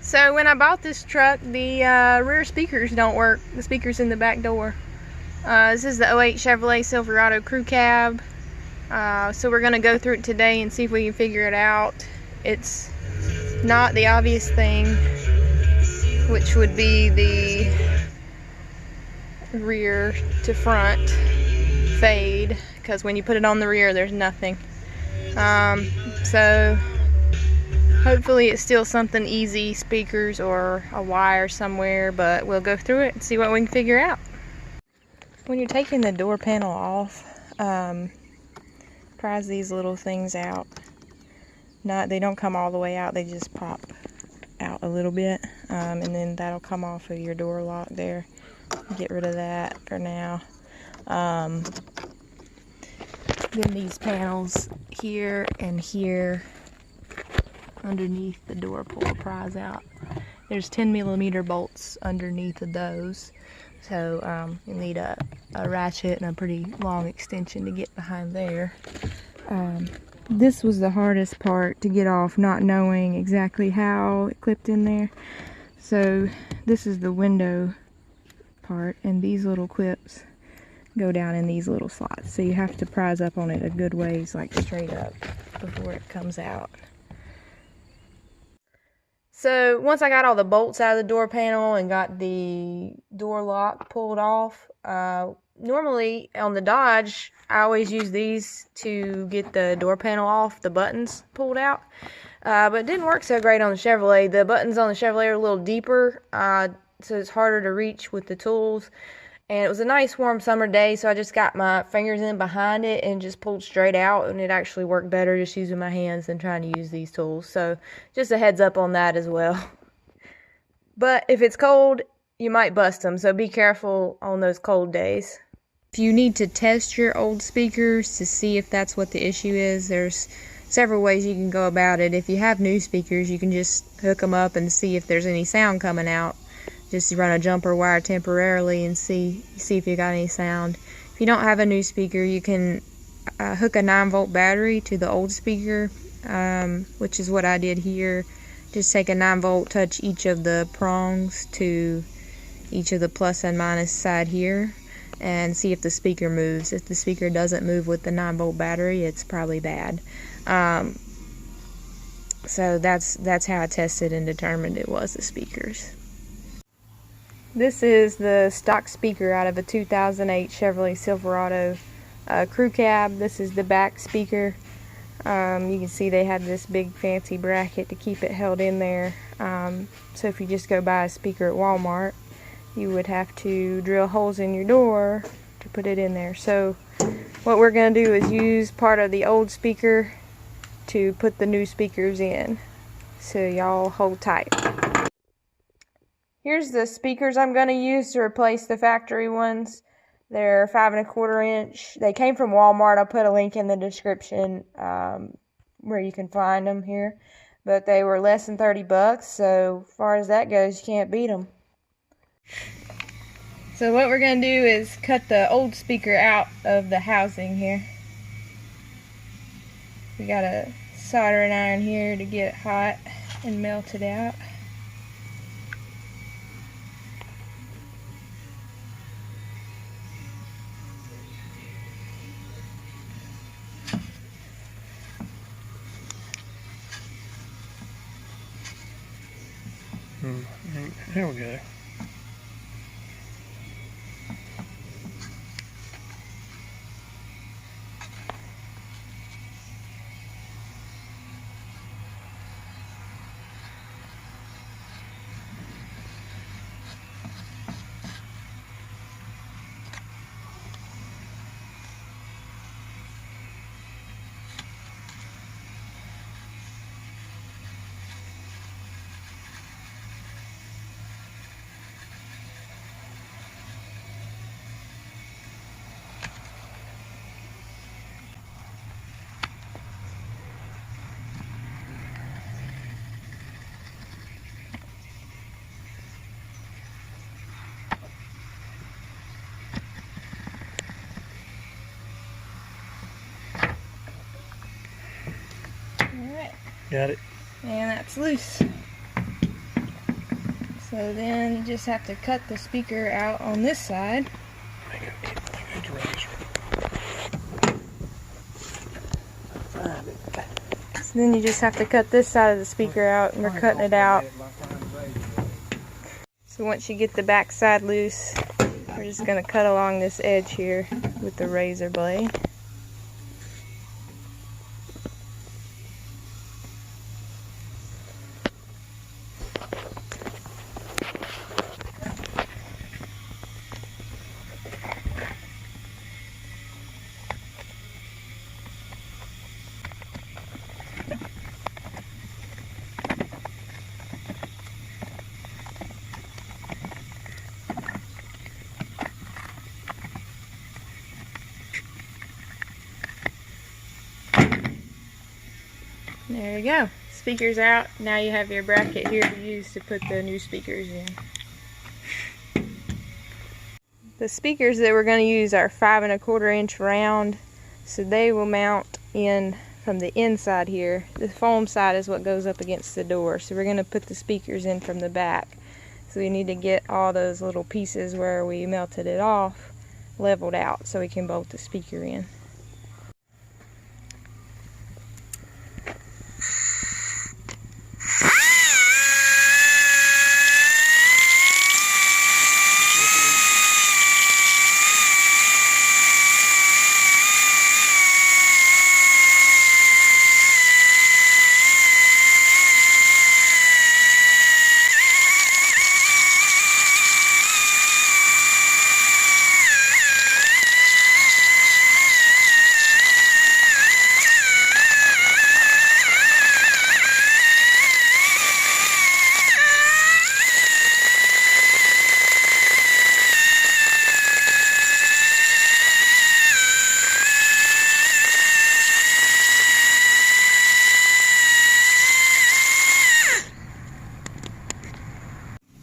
So when I bought this truck, the rear speakers don't work. The speakers in the back door. This is the 08 Chevrolet Silverado Crew Cab. So we're going to go through it today and see if we can figure it out. It's not the obvious thing, which would be the rear to front fade, because when you put it on the rear there's nothing. So hopefully it's still something easy, speakers or a wire somewhere, but we'll go through it and see what we can figure out. When you're taking the door panel off, prise these little things out. They don't come all the way out, they just pop out a little bit, and then that'll come off of your door lock there. Get rid of that for now. Then these panels here and here underneath the door pull prise out. There's 10mm bolts underneath of those, so you'll need a ratchet and a pretty long extension to get behind there. This was the hardest part to get off, not knowing exactly how it clipped in there. So this is the window part, and these little clips go down in these little slots, so you have to prise up on it a good ways, like straight up, before it comes out. So once I got all the bolts out of the door panel and got the door lock pulled off, normally on the Dodge I always use these to get the door panel off, the buttons pulled out, but it didn't work so great on the Chevrolet. The buttons on the Chevrolet are a little deeper, so it's harder to reach with the tools. And it was a nice warm summer day, so I just got my fingers in behind it and just pulled straight out, and it actually worked better just using my hands than trying to use these tools. So just a heads up on that as well. But if it's cold, you might bust them, so be careful on those cold days. If you need to test your old speakers to see if that's what the issue is, there's several ways you can go about it. If you have new speakers, you can just hook them up and see if there's any sound coming out. Just run a jumper wire temporarily and see if you got any sound. If you don't have a new speaker, you can hook a 9-volt battery to the old speaker, which is what I did here. Just take a 9-volt, touch each of the prongs to each of the plus and minus side here, and see if the speaker moves. If the speaker doesn't move with the 9-volt battery, it's probably bad. So that's how I tested and determined it was the speakers. This is the stock speaker out of a 2008 Chevrolet Silverado Crew Cab. This is the back speaker. You can see they have this big fancy bracket to keep it held in there. So if you just go buy a speaker at Walmart, you would have to drill holes in your door to put it in there. So what we're going to do is use part of the old speaker to put the new speakers in. So y'all hold tight. Here's the speakers I'm going to use to replace the factory ones. They're 5 1/4 inch. They came from Walmart. I'll put a link in the description where you can find them here. But they were less than 30 bucks, so as far as that goes, you can't beat them. So what we're going to do is cut the old speaker out of the housing here. We got a soldering iron here to get it hot and melt it out. There we go. Alright. Got it. And that's loose. So then you just have to cut the speaker out on this side. So then you just have to cut this side of the speaker out, and we're cutting it out. So once you get the back side loose, we're just going to cut along this edge here with the razor blade. There you go. Speakers out. Now you have your bracket here to use to put the new speakers in. The speakers that we're going to use are 5 1/4 inch round, so they will mount in from the inside here. The foam side is what goes up against the door, so we're going to put the speakers in from the back. So we need to get all those little pieces where we melted it off leveled out so we can bolt the speaker in.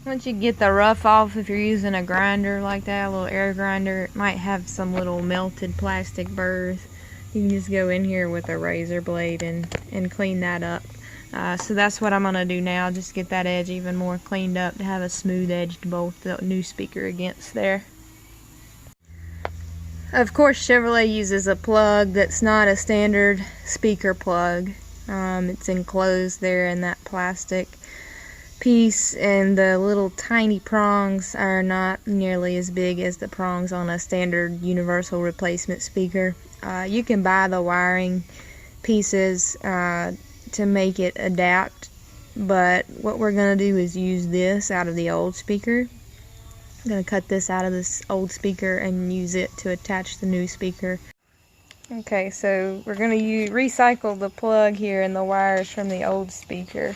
Once you get the rough off, if you're using a grinder like that, a little air grinder, it might have some little melted plastic burrs. You can just go in here with a razor blade and clean that up. So that's what I'm going to do now, just get that edge even more cleaned up to have a smooth edge to bolt the new speaker against there. Of course, Chevrolet uses a plug that's not a standard speaker plug. It's enclosed there in that plastic piece, and the little tiny prongs are not nearly as big as the prongs on a standard universal replacement speaker. You can buy the wiring pieces to make it adapt, but what we're going to do is use this out of the old speaker. I'm going to cut this out of this old speaker and use it to attach the new speaker. Okay, so we're going to recycle the plug here and the wires from the old speaker.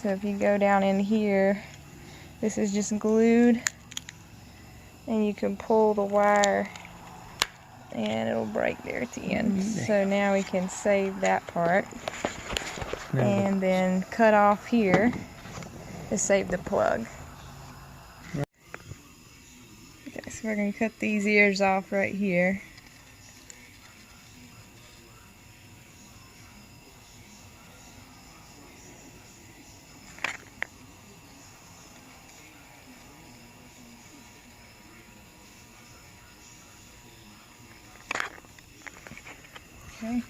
So if you go down in here, this is just glued, and you can pull the wire and it'll break there at the end. So now we can save that part and then cut off here to save the plug. Okay, so we're going to cut these ears off right here. Okay.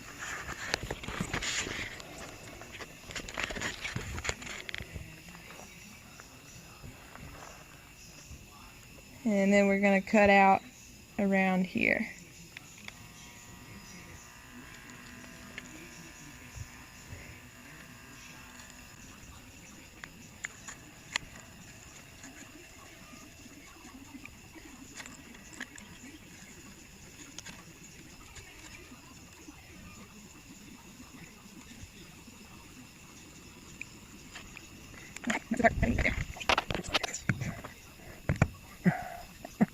And then we're going to cut out around here.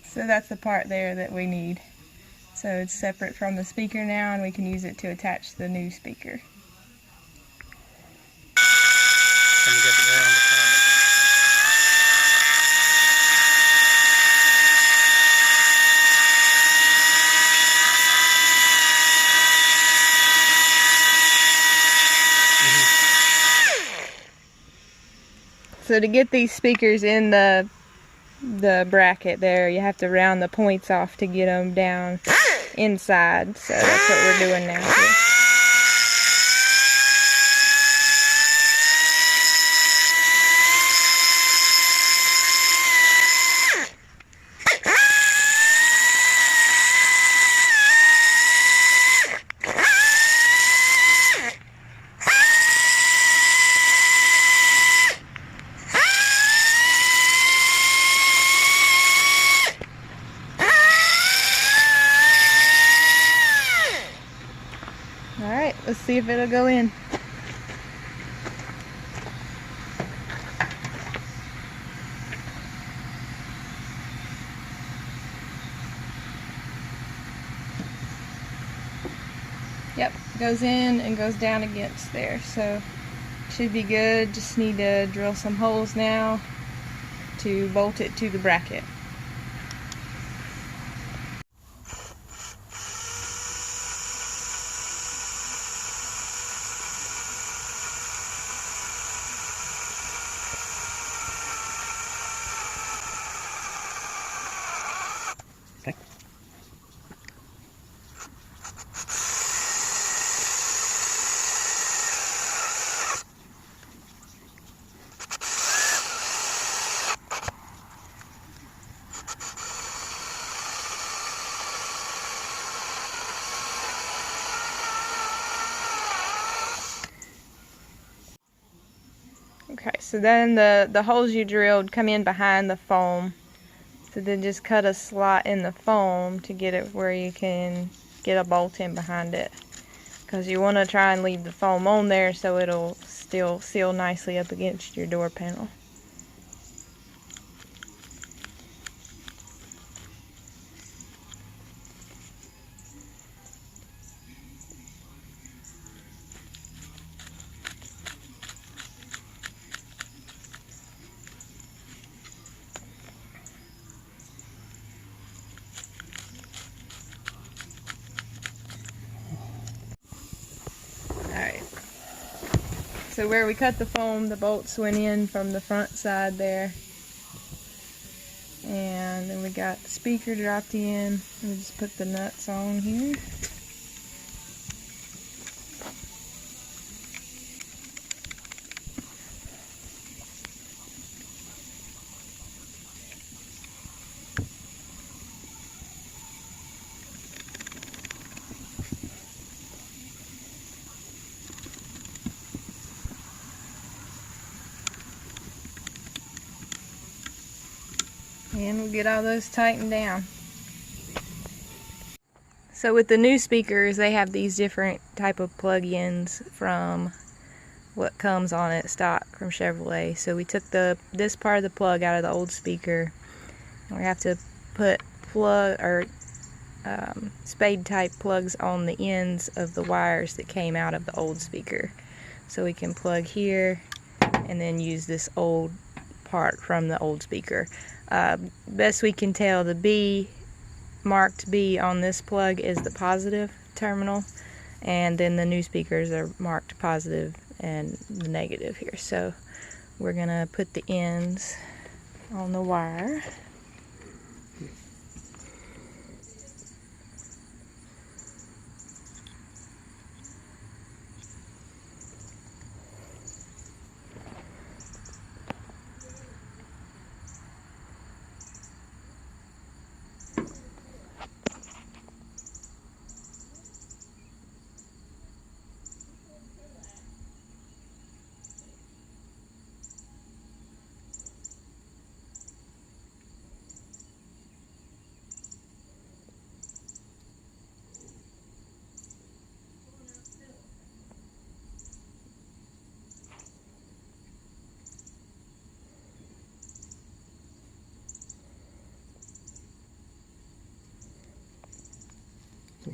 So that's the part there that we need. So it's separate from the speaker now, and we can use it to attach the new speaker. So to get these speakers in the bracket there, you have to round the points off to get them down inside. So that's what we're doing now here. Alright, let's see if it'll go in. Yep, goes in and goes down against there, so should be good. Just need to drill some holes now to bolt it to the bracket. Okay, so then the holes you drilled come in behind the foam. So then just cut a slot in the foam to get it where you can get a bolt in behind it. Because you want to try and leave the foam on there so it'll still seal nicely up against your door panel. Alright, so where we cut the foam, the bolts went in from the front side there. And then we got the speaker dropped in. We just put the nuts on here. And we'll get all those tightened down. So with the new speakers, they have these different type of plug-ins from what comes on it stock from Chevrolet. So we took this part of the plug out of the old speaker. We have to put spade type plugs on the ends of the wires that came out of the old speaker. So we can plug here and then use this old part from the old speaker. Best we can tell, the marked B on this plug is the positive terminal, and then the new speakers are marked positive and the negative here. So we're gonna put the ends on the wire.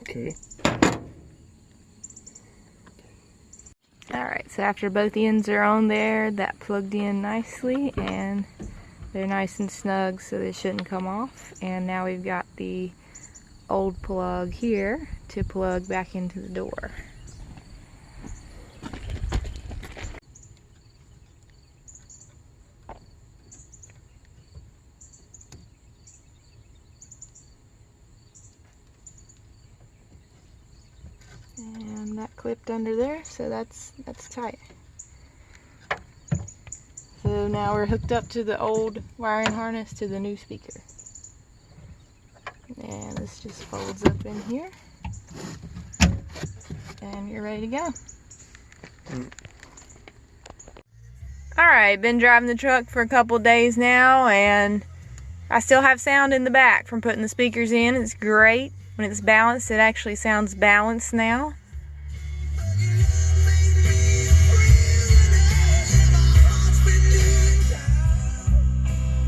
Okay. Alright, so after both ends are on there, that plugged in nicely and they're nice and snug so they shouldn't come off. And now we've got the old plug here to plug back into the door. and that clipped under there, so that's tight. So now we're hooked up to the old wiring harness to the new speaker. And this just folds up in here. And you're ready to go. Alright, been driving the truck for a couple days now, and I still have sound in the back from putting the speakers in. It's great. When it's balanced, it actually sounds balanced now.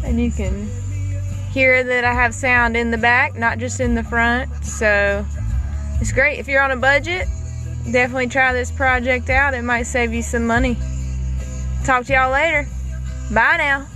And you can hear that I have sound in the back, not just in the front. So it's great. If you're on a budget, definitely try this project out. It might save you some money. Talk to y'all later. Bye now.